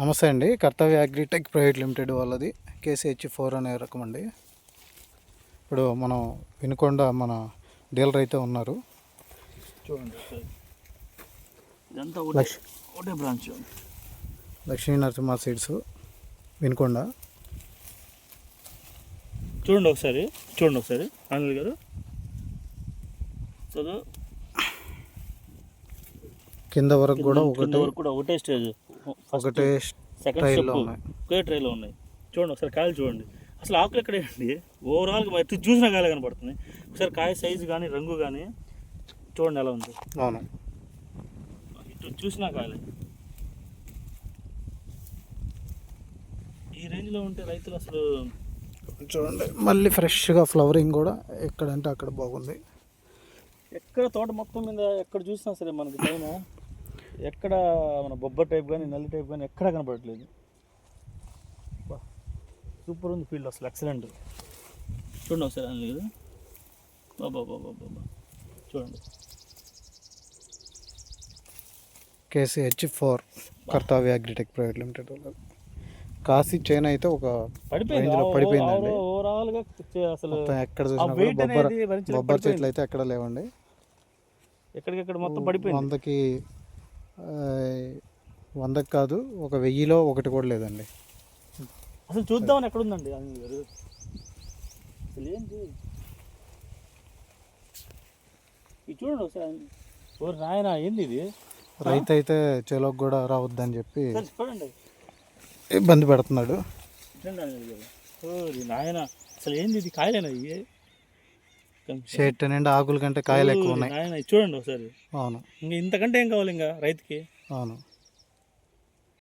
నమస్తే అండి. కర్తవ్య అగ్రిటెక్ ప్రైవేట్ లిమిటెడ్ వాళ్ళది KCH4 అనే రకం అండి. ఇప్పుడు మనం వినుకొండ మన డీలర్ అయితే ఉన్నారు. చూడండి ఇదంతా ఒకటే బ్రాంచ్. లక్ష్మీ నరసింహ సీడ్స్ వినుకొండ. చూడండి ఒకసారి ఆనంద్ గారు చదువు. కింద వరకు కూడా ఒకటే స్టేజ్, ఒకటే సెకండ్ స్టెప్ ఒకే ట్రైలో ఉన్నాయి. చూడండి ఒకసారి కాయలు చూడండి. అసలు ఆకులు ఎక్కడేయండి, ఓవరాల్గా ఎత్తు చూసిన కాయలు కనపడుతుంది. ఒకసారి కాయ సైజు కానీ రంగు కానీ చూడండి ఎలా ఉంది. అవును, ఇటు చూసినా కాయలే. ఈ రేంజ్లో ఉంటే రైతులు అసలు చూడండి. మళ్ళీ ఫ్రెష్గా ఫ్లవరింగ్ కూడా ఎక్కడంటే అక్కడ బాగుంది. ఎక్కడ తోట మొత్తం మీద ఎక్కడ చూసినా సరే మనకి పైన ఎక్కడ మన బొబ్బర్ టైప్ కానీ నల్లి టైప్ కానీ ఎక్కడా కనపడట్లేదు. సూపర్ ఉంది ఫీల్డ్, అసలు ఎక్సలెంట్. చూడండి ఒకసారి అని లేదు బాబా చూడండి. KCH4 కర్తవ్య అగ్రిటెక్ ప్రైవేట్ లిమిటెడ్ వాళ్ళది. కాశీ చైన్ అయితే ఒక పడిపోయిందండి. ఓవరాల్గా అసలు ఎక్కడ చూసినా బొబ్బర్ చెట్లు అయితే ఎక్కడ లేవండి. ఎక్కడికెక్కడ మొత్తం పడిపోయింది. 100కి కాదు, ఒక 1000లో ఒకటి కూడా లేదండి. అసలు చూద్దామని ఎక్కడ ఉందండి ఆనంద్ గారు, అసలు ఏంటి ఇది చూడండి ఒకసారి. ఓరు నాయన ఏంది ఇది. రైతు అయితే చెలోకి కూడా రావద్దని చెప్పి చూడండి ఇబ్బంది పెడుతున్నాడు. నాయన అసలు ఏంది ఇది, కాయలేనా ఇవి? షర్ట్ నిండా ఆకుల కంటే కాయలు ఎక్కువ ఉన్నాయి. చూడండి ఒకసారి. అవును, ఇంకా ఇంతకంటే ఏం కావాలి ఇంకా రైతుకి. అవును.